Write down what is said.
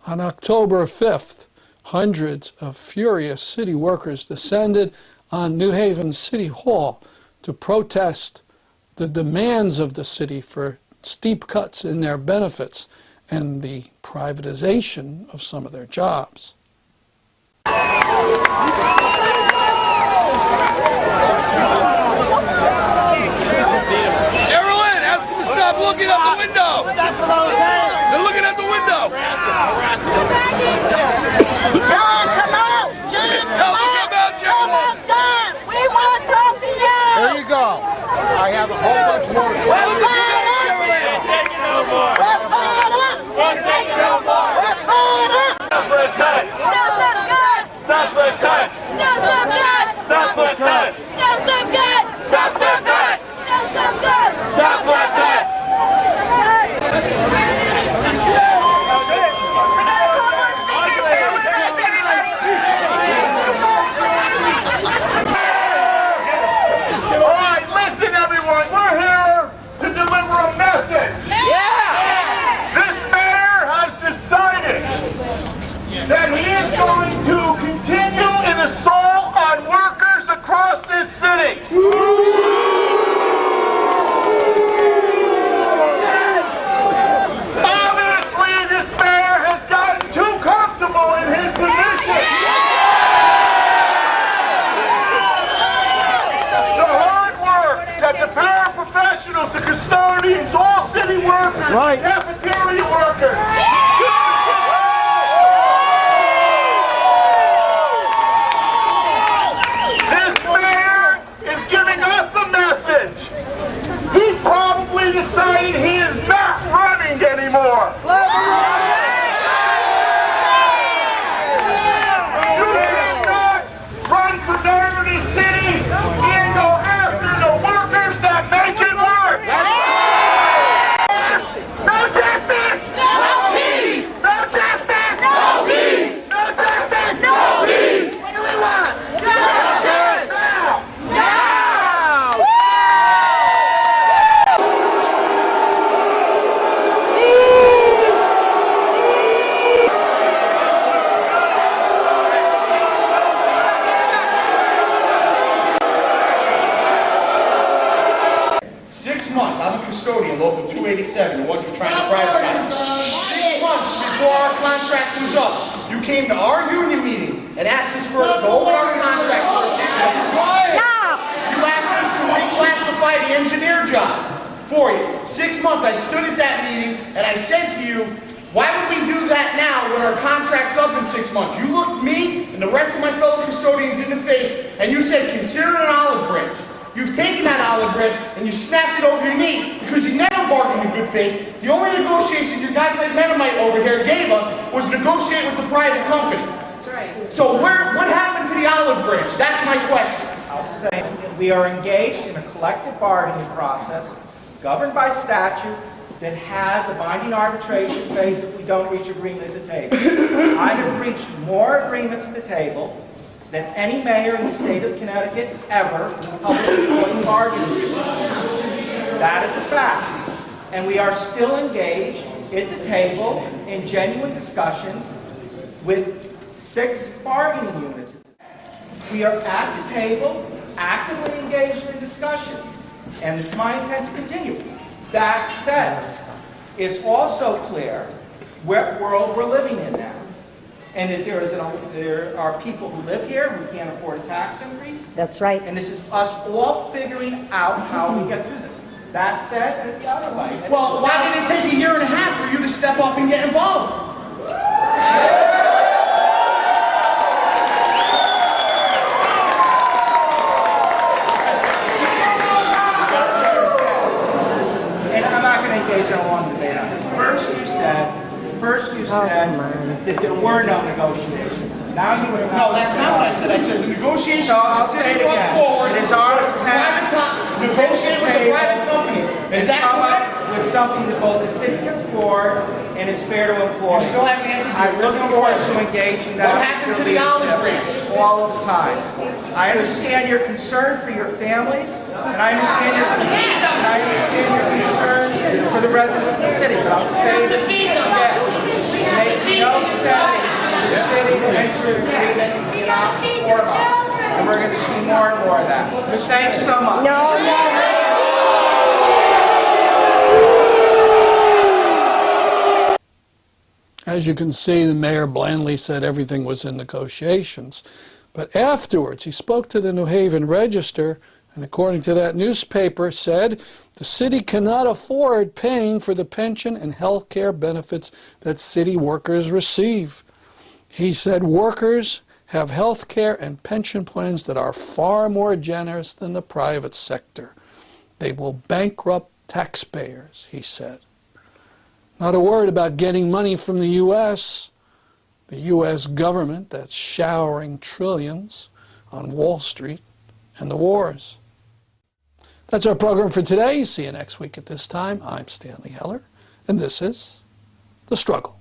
On October 5th, hundreds of furious city workers descended on New Haven City Hall to protest the demands of the city for steep cuts in their benefits and the privatization of some of their jobs. Sherilyn, ask them to stop looking out the window. They're looking out the window. John, come out! John, Tell them to come out, come Sherilyn. on, John! We want to talk to you! There you go. I have a whole bunch more. We're fired up! Sherilyn. We're fired up! We're taking no more. We're fired up! Stop for cuts. Shut the guts! Stop for cuts. Shut the guts! Stop for cuts. Shut the guts! Stop for cuts. Shut the guts! Stop for cuts. All right, listen, everyone. We're here to deliver a message. This mayor has decided that he is going to continue an assault on workers across this city. Obviously, this mayor has gotten too comfortable in his position. The hard work that the paraprofessionals, the custodians, all city workers, cafeteria workers, this mayor is giving us a message. He probably decided he is not running anymore. You cannot run for mayor of the city and go after the workers that make it work. No justice! No peace! No justice! No peace! No justice! No peace! What do we want? Justice! Now! Now! months. I'm a custodian, local 287, the ones you're trying to privatize. 6 months before our contract was up, you came to our union meeting and asked us for to open our contract for a 6 months. You asked us to reclassify the engineer job for you. 6 months, I stood at that meeting and I said to you, why would we do that now when our contract's up in 6 months? You looked me and the rest of my fellow custodians in the face and you said, consider it an olive branch. You've taken that olive branch and you snapped it over your knee because you never bargained in good faith. The only negotiation your guys like Mennonite over here gave us was negotiate with the private company. That's right. So what happened to the olive branch? That's my question. I'll say we are engaged in a collective bargaining process governed by statute that has a binding arbitration phase if we don't reach agreement at the table. I have reached more agreements at the table than any mayor in the state of Connecticut ever in public employee bargaining agreements. That is a fact. And we are still engaged at the table in genuine discussions with 6 bargaining units. We are at the table, actively engaged in discussions, and it's my intent to continue. That said, it's also clear what world we're living in now. And that there are people who live here who can't afford a tax increase. That's right. And this is us all figuring out how we get through this. That said, and the other way. Well, why did it take a year and a half for you to step up and get involved? And I'm not going to engage in a long debate on this. First you said that there were no negotiations. Now you would have... No, that's not what I said. I said the negotiation. So I'll say it again. Forward. It is our intent To negotiate with a private company. Is that come up correct? with something that both the city can afford and is fair to employ. You still haven't answered I'm your looking original forward question. to engaging that What happened to the olive branch? all of the time. I understand your concern for your families, and I understand your concern for the residents of the city, but I'll say this again. makes no sense for the city to enter an agreement and not perform on it. And we're going to see more and more of that. Thanks so much. As you can see, the mayor blandly said everything was in negotiations. But afterwards, he spoke to the New Haven Register, and according to that newspaper, said the city cannot afford paying for the pension and health care benefits that city workers receive. He said workers have health care and pension plans that are far more generous than the private sector. They will bankrupt taxpayers, he said. Not a word about getting money from the U.S., the U.S. government that's showering trillions on Wall Street and the wars. That's our program for today. See you next week at this time. I'm Stanley Heller, and this is The Struggle.